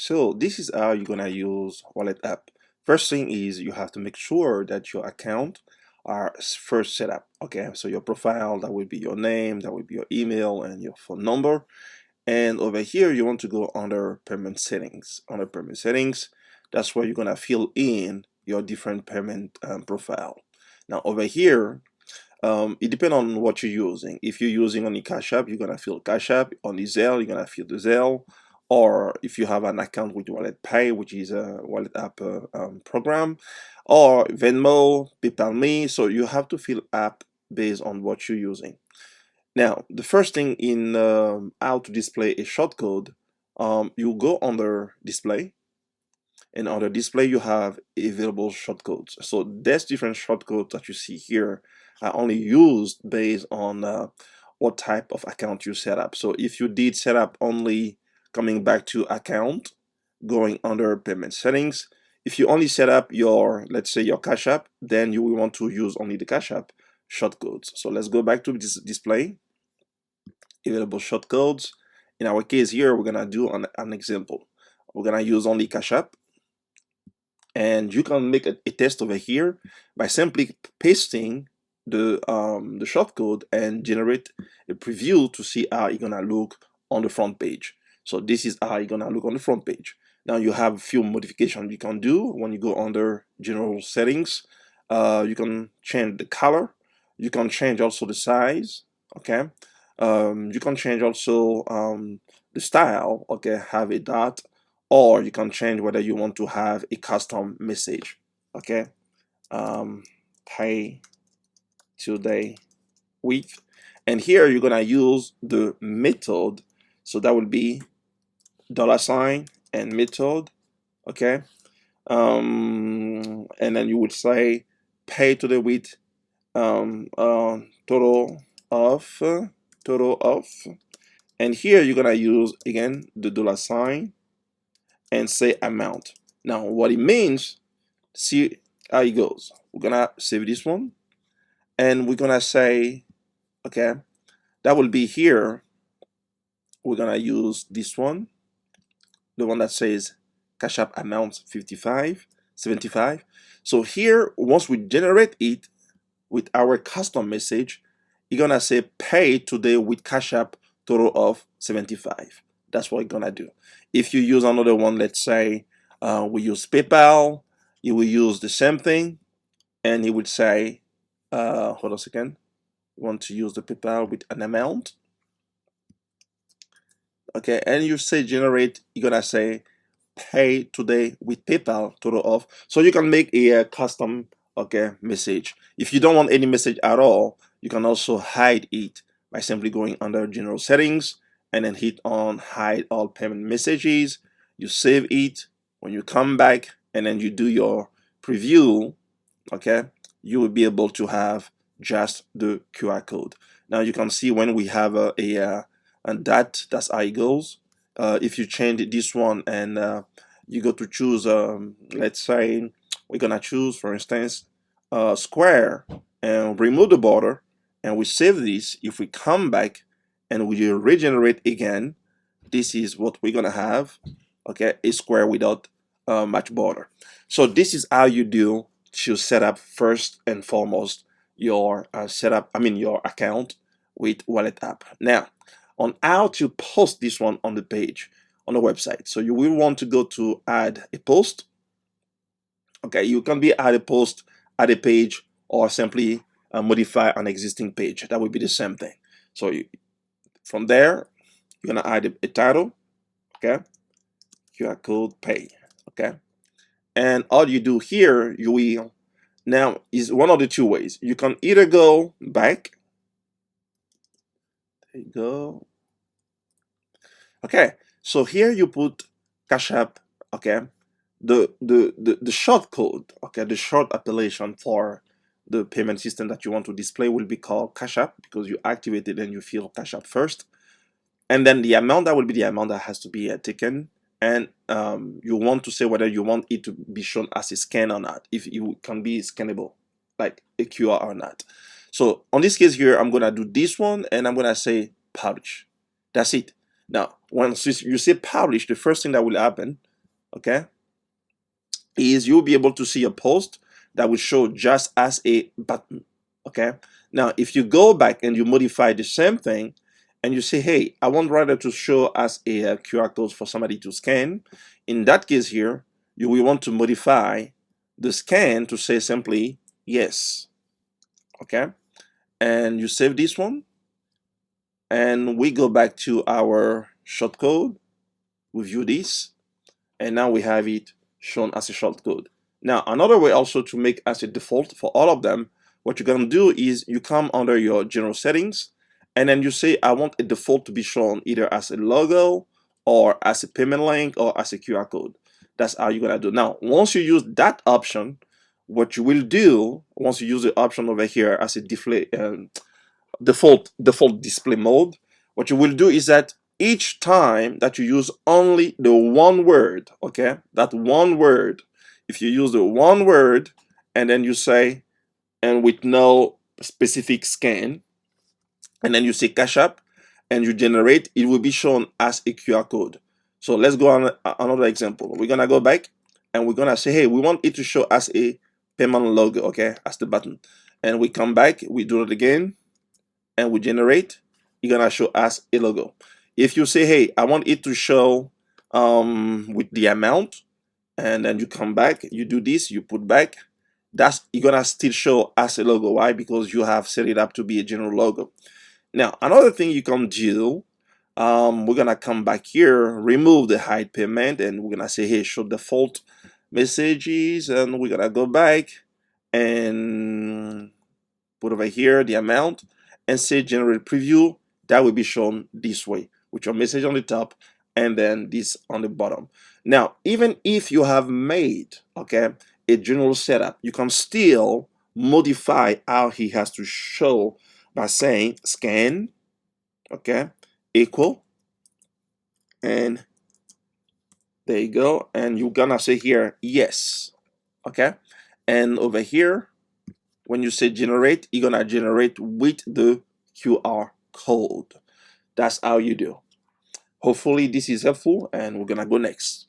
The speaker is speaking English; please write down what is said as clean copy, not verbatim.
So this is how you're gonna use Wallet app. First thing is you have to make sure that your account are first set up. Okay, so your profile, that will be your name, that will be your email and your phone number. And over here, you want to go under payment settings. Under payment settings, that's where you're gonna fill in your different payment profile. Now over here, it depends on what you're using. If you're using only Cash App, you're gonna fill Cash App. On the Zelle, you're gonna fill the Zelle. Or if you have an account with Wallet Pay, which is a Wallet app program, or Venmo, PayPal Me, so you have to fill app based on what you're using. Now, the first thing in how to display a shortcode, you go under Display, and under Display you have available shortcodes. So there's different shortcodes that you see here are only used based on what type of account you set up. So if you did set up only coming back to account, going under payment settings, if you only set up your, let's say your Cash App, then you will want to use only the Cash App shortcodes. So let's go back to this Display, available shortcodes. In our case here, we're gonna do an example. We're gonna use only Cash App, and you can make a test over here by simply pasting the shortcode and generate a preview to see how it's gonna look on the front page. So this is how it's gonna look on the front page. Now you have a few modifications you can do when you go under general settings. You can change the color, you can change also the size, okay. You can change also the style, okay, have a dot, or you can change whether you want to have a custom message, okay. Pay today with, and here you're gonna use the method, so that will be $ and method, okay. And then you would say pay today with total of, and here you're gonna use again the $ and say amount. Now what it means, see how it goes. We're gonna save this one, and we're gonna say, okay, that will be here. We're gonna use this one, the one that says Cash App amount 75. So here, once we generate it with our custom message, you're gonna say pay today with Cash App total of 75. That's what you're gonna do. If you use another one, let's say we use PayPal, you will use the same thing, and he would say, hold on a second, you want to use the PayPal with an amount, okay, and you say generate, you're gonna say pay today with PayPal total of. So you can make a custom, okay, message. If you don't want any message at all, you can also hide it by simply going under general settings and then hit on hide all payment messages. You save it. When you come back and then you do your preview, okay, you will be able to have just the QR code. Now you can see when we have and that's how it goes. If you change this one and you go to choose, let's say we're gonna choose, for instance, square, and remove the border, and we save this. If we come back and we regenerate again, this is what we're gonna have, okay, a square without much border. So this is how you do to set up first and foremost your your account with Wallet app. Now, on how to post this one on the page, on the website. So you will want to go to add a post. Okay, you can be add a post, add a page, or simply modify an existing page. That would be the same thing. So from there, you're gonna add a title, okay, QR code pay, okay, and all you do here, you will now is one of the two ways. You can either go back, there you go, okay. So here you put Cash App, okay, the short code, okay, the short appellation for the payment system that you want to display will be called Cash App, because you activate it and you fill Cash App first, and then the amount, that will be the amount that has to be taken, and you want to say whether you want it to be shown as a scan or not, if it can be scannable like a QR or not. So on this case here, I'm gonna do this one and I'm gonna say publish. That's it. Now once you say publish, the first thing that will happen, okay, is you'll be able to see a post that will show just as a button, okay? Now, if you go back and you modify the same thing and you say, hey, I want rather to show as a QR code for somebody to scan, in that case here, you will want to modify the scan to say simply yes, okay? And you save this one, and we go back to our shortcode, we view this, and now we have it shown as a shortcode. Now, another way also to make as a default for all of them, what you're going to do is you come under your general settings, and then you say, I want a default to be shown either as a logo or as a payment link or as a QR code. That's how you're going to do. Now, once you use that option, what you will do, once you use the option over here as a default display mode, what you will do is that each time that you use only the one word, okay, that one word, if you use the one word and then you say, and with no specific scan, and then you say Cash App and you generate, it will be shown as a QR code. So let's go on another example. We're gonna go back and we're gonna say, hey, we want it to show as a payment logo, okay, as the button. And we come back, we do it again, and we generate, you're gonna show as a logo. If you say, hey, I want it to show with the amount, and then you come back, you do this, you put back, that's you're gonna still show as a logo. Why? Because you have set it up to be a general logo. Now, another thing you can do, we're gonna come back here, remove the hide payment, and we're gonna say, hey, show default messages, and we're gonna go back and put over here the amount and say generate preview. That will be shown this way with your message on the top and then this on the bottom. Now, even if you have made, okay, a general setup, you can still modify how he has to show by saying scan, okay, equal, and there you go, and you're gonna say here yes, okay, and over here when you say generate, you're gonna generate with the QR code. That's how you do. Hopefully this is helpful, and we're gonna go next.